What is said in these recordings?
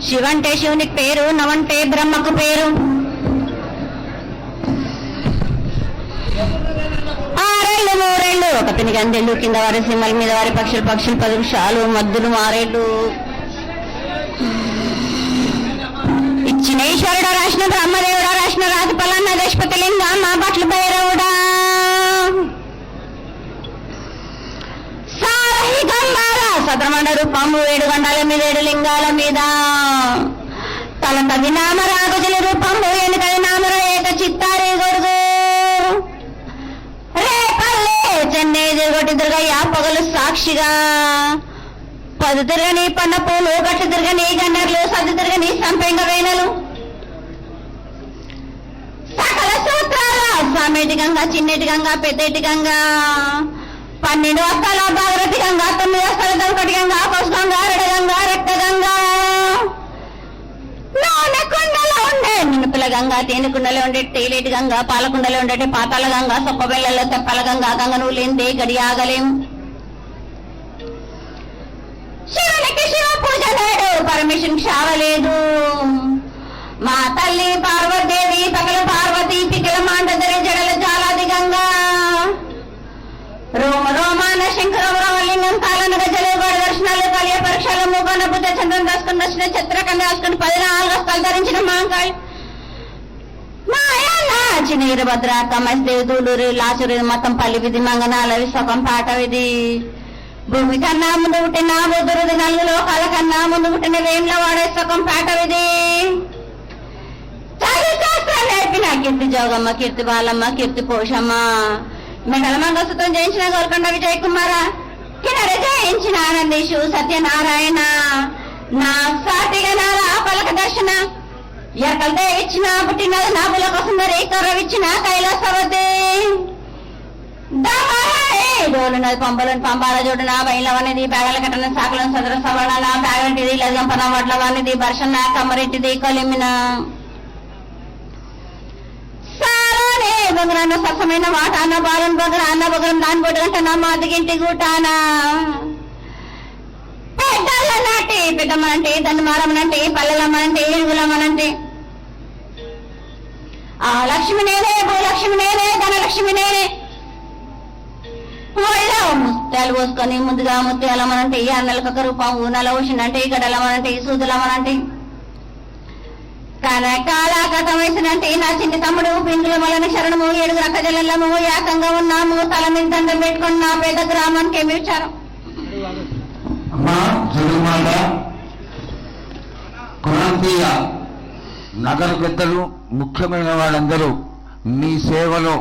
శివంటే శివునికి పేరు, నవంటే బ్రహ్మకు పేరు. ఆరేళ్ళు మూరేళ్ళు ఒక పినిగందెళ్ళు, కింద వారి సింహల మీద వారి పక్షులు 10 వృక్షాలు, మద్దులు 6 ఇచ్చిన ఈశ్వరుడా రాసిన బ్రహ్మదేవుడా రాసిన రాజు పలాన్న దేశపతి లింగా మా బట్లు భైరవుడా. సారహి గంగాల సద్రమండ రూపము 7 గండాల మీద 7 లింగాల మీద. తల తది నామ రాగుజల రూపము ఎనుకది నామర ఏక చిత్తారే గొడుగు. రేపల్లే చెన్నై దిగొట్టి దుర్గయ్య పొగలు సాక్షిగా. పదు తిరగని పన్న పూలు, గట్టు తిరగని గన్నర్లు, సద్దు తిరగని సంపెంగ వేనలు. సకల సూత్రాల సామేటి గంగా, చిన్నేటి గంగా, పెద్దేటి గంగా. 12 వస్తాల భాగరథి గంగా, 9 వస్తాల దొరకటి గంగా, పసు గంగా, రెడ గంగా, రక్త గంగా. నూనె కుండలో ఉండే నునుపుల గంగా, తేనె కుండలో ఉండే తేలేటి గంగా, పాలకుండలో ఉండేటి పాతాల గంగా, సొక్క బెల్లలో తెప్పల గంగా. గంగ నువ్వు లేనిదే గడి ఆగలేం. శివునికి శివ పూజ లేడు, పరమేశ్వరునికి శావలేదు. మా తల్లి పార్వతీదేవి పగల పార్వతి, పికల మాండదరి జడల జాలాది గంగా. రోమ రోమాన శంకరం రామలింగం, తాళన గజలు, గోడ దర్శనాలు, కలియ పరీక్షలు, మూగన బుద్ధ చంద్రం రాసుకుని దర్శన చిత్రకండ రాసుకుని 14 వస్తాలు ధరించిన మాంకాళి మాయన్న చినీరభద్ర కమస్దేవి దూలూరి లాచురి మొత్తం పల్లి విధి మంగనాల విశ్వకం పాట విధి. భూమి కన్నా ముందు పుట్టిన బుద్ధురుది, 4 లోకాల కన్నా ముందు పుట్టిన వేండ్ల వాడే సుఖం పాట విధి. శాస్త్రాలు నేర్పిన కీర్తి జోగమ్మ, కీర్తి బాలమ్మ, కీర్తి పోషమ్మ. మెడల మంగళసూత్రం జయించిన గోల్కొండ విజయ్ కుమార, కిన్నెర జయించిన ఆనందీషు సత్యనారాయణ. నా సాటిగా నారా పలక దర్శన, ఎరకలదే ఇచ్చిన పుట్టినది నా పులక సుందరి, కర్రవిచ్చిన కైలాసవతి. డోలున్నది పంపలోని పంపాల జోడున, బయలవనిది బ్యాగల కట్టన, సాకులను సదర సవరణ, బ్యాగంటిది లగంపన వడ్లవానిది, బర్షన్న కమ్మరెట్టిది కొలిమిన. సారానే బొగరన్న సరసమైన వాటాన, బాలను బొగర అన్న బొగరం దాని బొడ్డంట మా అదిగింటి గూటాన. పెద్దల నాటి పెద్దమ్మనంటే, దాన్ని మారమ్మనంటే, పల్లెలమ్మనంటే, ఏడుగులమ్మనంటే. ఆ లక్ష్మి నేనే, భూలక్ష్మి నేనే, ధనలక్ష్మి నేనే. ముత్యాలు పోసుకొని ముందుగా ముత్యాలమ్మనంటే, అన్నలకొక రూపం ఊనల ఊసిందంటే, గడలమ్మనంటే, సూదులమ్మనంటే. కనకాల కథ వేసినంటే నా చిన్ని తమ్ముడు పిందుల మలని శరణము, 7 రక్క జల్లము, ఏకంగా ఉన్నాము. తల మీద దండం పెట్టుకుని నా పేద గ్రామానికి ఏమి ఇచ్చారు. నగర పెద్దలు, ముఖ్యమైన వాళ్ళందరూ నీ సేవలో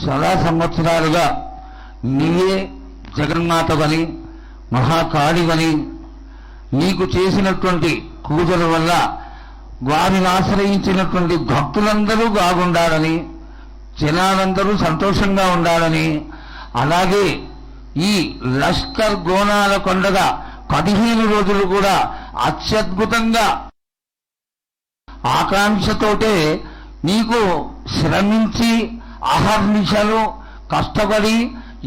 చాలా సంవత్సరాలుగా నీవే జగన్మాతవని, మహాకాళివని, నీకు చేసినటువంటి పూజల వల్ల వారిని ఆశ్రయించినటువంటి భక్తులందరూ బాగుండాలని, జనాలందరూ సంతోషంగా ఉండాలని, అలాగే ఈ లష్కర్ గోనాల కొండగా 15 రోజులు కూడా అత్యద్భుతంగా ఆకాంక్షతోటే నీకు శ్రమించి అహర్నిశలు కష్టపడి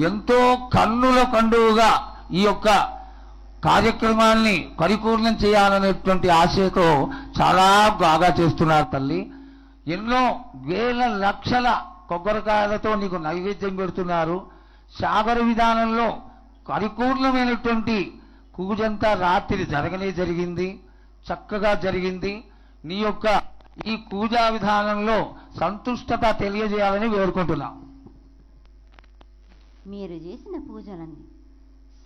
ఎంతో కన్నుల పండుగగా ఈ యొక్క కార్యక్రమాన్ని పరిపూర్ణం చేయాలనేటువంటి ఆశతో చాలా బాగా చేస్తున్నారు తల్లి. ఎన్నో వేల లక్షల కొబ్బరికాయలతో నీకు నైవేద్యం పెడుతున్నారు. సాగర విధానంలో పరిపూర్ణమైనటువంటి పూజంతా రాత్రి జరిగింది, చక్కగా జరిగింది. నీ యొక్క ఈ పూజా విధానంలో సంతుష్టత తెలియజేయాలని వేడుకుంటున్నాం. మీరు చేసిన పూజలన్నీ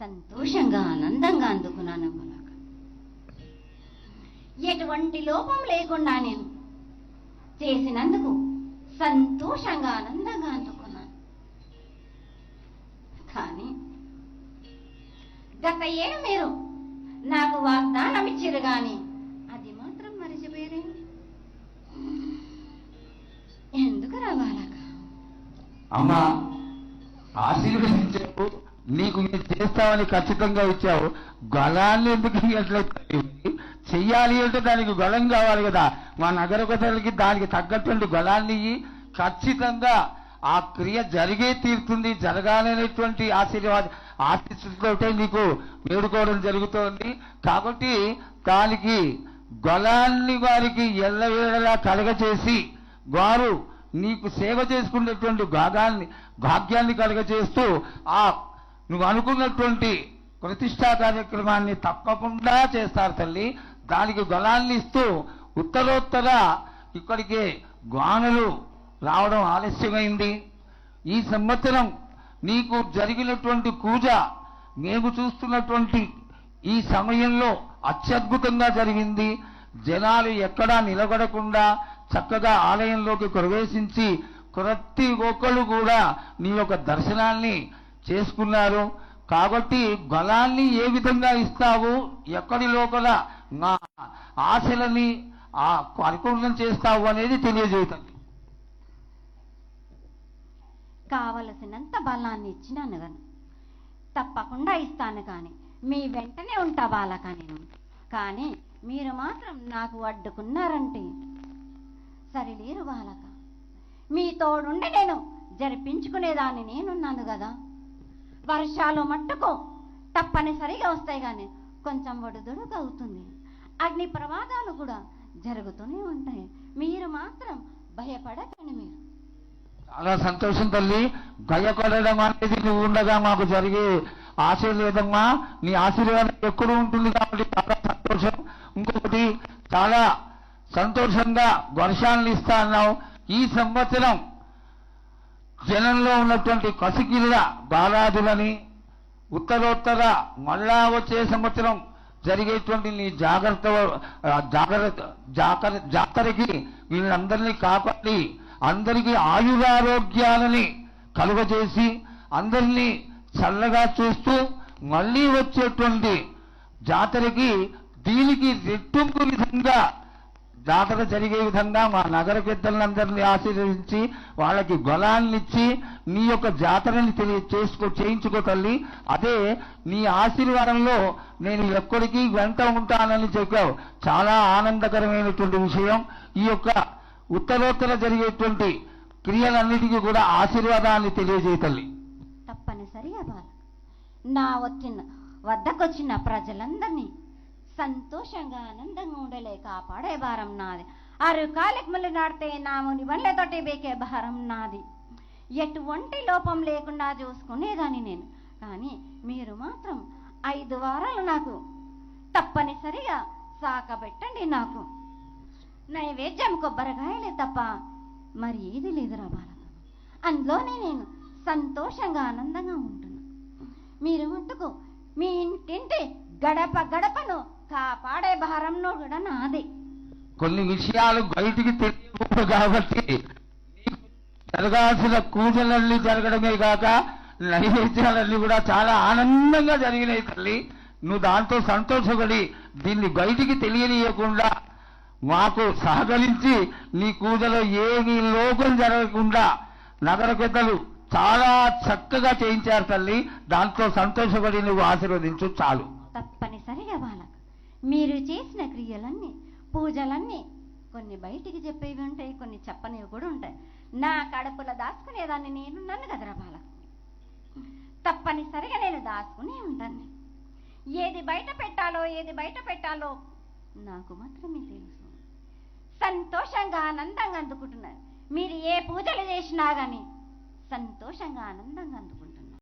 సంతోషంగా ఆనందంగా అందుకున్నాను. ఎటువంటి లోపం లేకుండా నేను చేసినందుకు సంతోషంగా ఆనందంగా అందుకున్నాను. కానీ గత ఏడు మీరు నాకు వాగ్దానం ఇచ్చిరు కానీ అది మాత్రం మరిచిపోయారే. ఎందుకు రావాలక అమ్మా, ఆశీర్వదించావు, నీకు నేను చేస్తామని ఖచ్చితంగా ఇచ్చావు. గళాన్ని ఎందుకు చెయ్యాలి అంటే దానికి గళం కావాలి కదా. మా నగర ప్రజలకి దానికి తగ్గటువంటి గళాన్ని ఖచ్చితంగా ఆ క్రియ జరిగే తీరుతుంది. జరగాలనేటువంటి ఆశీస్సులతో నీకు వేడుకోవడం జరుగుతోంది. కాబట్టి దానికి గళాన్ని వారికి ఎల్లవేళలా కలగచేసి వారు నీకు సేవ చేసుకునేటువంటి భాగ్యాన్ని కలగచేస్తూ నువ్వు అనుకున్నటువంటి ప్రతిష్టా కార్యక్రమాన్ని తప్పకుండా చేస్తారు తల్లి. దానికి గళాన్ని ఇస్తూ ఉత్తరోత్తర ఇక్కడికి గానులు రావడం ఆలస్యమైంది. ఈ సంవత్సరం నీకు జరిగినటువంటి పూజ మేము చూస్తున్నటువంటి ఈ సమయంలో అత్యద్భుతంగా జరిగింది. జనాలు ఎక్కడా నిలబడకుండా చక్కగా ఆలయంలోకి ప్రవేశించి ప్రతి ఒక్కళ్ళు కూడా నీ యొక్క దర్శనాన్ని చేసుకున్నారు. కాబట్టి బలాన్ని ఏ విధంగా ఇస్తావు, ఎక్కడి లోపల నా ఆశలని పరిపూర్ణం చేస్తావు అనేది తెలియజేయటండి. కావలసినంత బలాన్ని ఇచ్చినాను గాను తప్పకుండా ఇస్తాను, కానీ మీ వెంటనే ఉంటా బాలక నేను. కానీ మీరు మాత్రం నాకు అడ్డుకున్నారంటే సరిలేరు బాలక. మీ తోడుండి నేను జరిపించుకునేదాన్ని నేనున్నాను కదా. వర్షాలు మట్టుకు తప్పనిసరిగా వస్తాయి, కానీ కొంచెం ఒడిదుడుకు అవుతుంది. అగ్ని ప్రమాదాలు కూడా జరుగుతూనే ఉంటాయి. మీరు మాత్రం భయపడకండి. మీరు చాలా సంతోషం తల్లి. భయపడడం అనేది నువ్వు ఉండగా మాకు జరిగే ఆశీర్వాదమ్మా. నీ ఆశీర్వాదం ఎక్కడూ ఉంటుంది కాబట్టి చాలా సంతోషం. ఇంకొకటి, చాలా సంతోషంగా వర్షాలను ఇస్తా అన్నావు. ఈ సంవత్సరం జనంలో ఉన్నటువంటి కసికిల్ల బాలాదులని ఉత్తరోత్తర మళ్ళా వచ్చే సంవత్సరం జరిగేటువంటి నీ జాతరకి వీళ్ళందరినీ కాపాడి అందరికీ ఆయురారోగ్యాలని కలుగజేసి అందరినీ చల్లగా చూస్తూ మళ్ళీ వచ్చేటువంటి జాతరకి దీనికి రెట్టింపు విధంగా జాతర జరిగే విధంగా మా నగర పెద్దలందరినీ ఆశీర్వదించి వాళ్ళకి బలాన్నిచ్చి నీ యొక్క జాతరని చేయించుకో తల్లి. అదే నీ ఆశీర్వాదంలో నేను ఎక్కడికి వెంట ఉంటానని చెప్పావు. చాలా ఆనందకరమైనటువంటి విషయం. ఈ యొక్క ఉత్తరోత్తర జరిగేటువంటి క్రియలన్నిటికీ కూడా ఆశీర్వాదాన్ని తెలియజేయ తల్లి. తప్పనిసరిగా బాల, నా వద్దకొచ్చిన ప్రజలందరినీ సంతోషంగా ఆనందంగా ఉండలే కాపాడే భారం నాది. ఆరు కాలికములు నాడితే నాముని బండ్లతోటి బేకే భారం నాది. ఎటువంటి లోపం లేకుండా చూసుకునేదాన్ని నేను. కానీ మీరు మాత్రం 5 వారాలు నాకు తప్పనిసరిగా సాకబెట్టండి. నాకు నైవేద్యం కొబ్బరికాయలే తప్ప మరి ఏది లేదురా బాలక. అందులోనే నేను సంతోషంగా ఆనందంగా ఉంటున్నా. మీరు మట్టుకు మీ ఇంటింటి గడప గడపను కాపాడే భారంలో కూడా నాదే. కొన్ని విషయాలు బయటికి తెలియదు కాబట్టి జరగాల్సిన పూజలన్నీ జరగడమే కాక నైవేద్యాలన్నీ కూడా చాలా ఆనందంగా జరిగినాయి తల్లి. నువ్వు దాంతో సంతోషపడి దీన్ని బయటికి తెలియనీయకుండా మాకు సహకరించి నీ పూజలో ఏమీ లోపం జరగకుండా నగర పెద్దలు చాలా చక్కగా చేయించారు తల్లి. దాంతో సంతోషపడి నువ్వు ఆశీర్వదించు చాలు. తప్పనిసరిగా బాలక, మీరు చేసిన క్రియలన్నీ పూజలన్నీ కొన్ని బయటికి చెప్పేవి ఉంటాయి, కొన్ని చెప్పనివి కూడా ఉంటాయి. నా కడుపులో దాచుకునేదాన్ని నేను నన్ను కదరా బాలక. తప్పనిసరిగా నేను దాచుకునే ఉంటాను. ఏది బయట పెట్టాలో నాకు మాత్రమే తెలుసు. సంతోషంగా ఆనందంగా అందుకుంటున్నారు. మీరు ఏ పూజలు చేసినా గాని సంతోషంగా ఆనందంగా అందుకుంటున్నారు.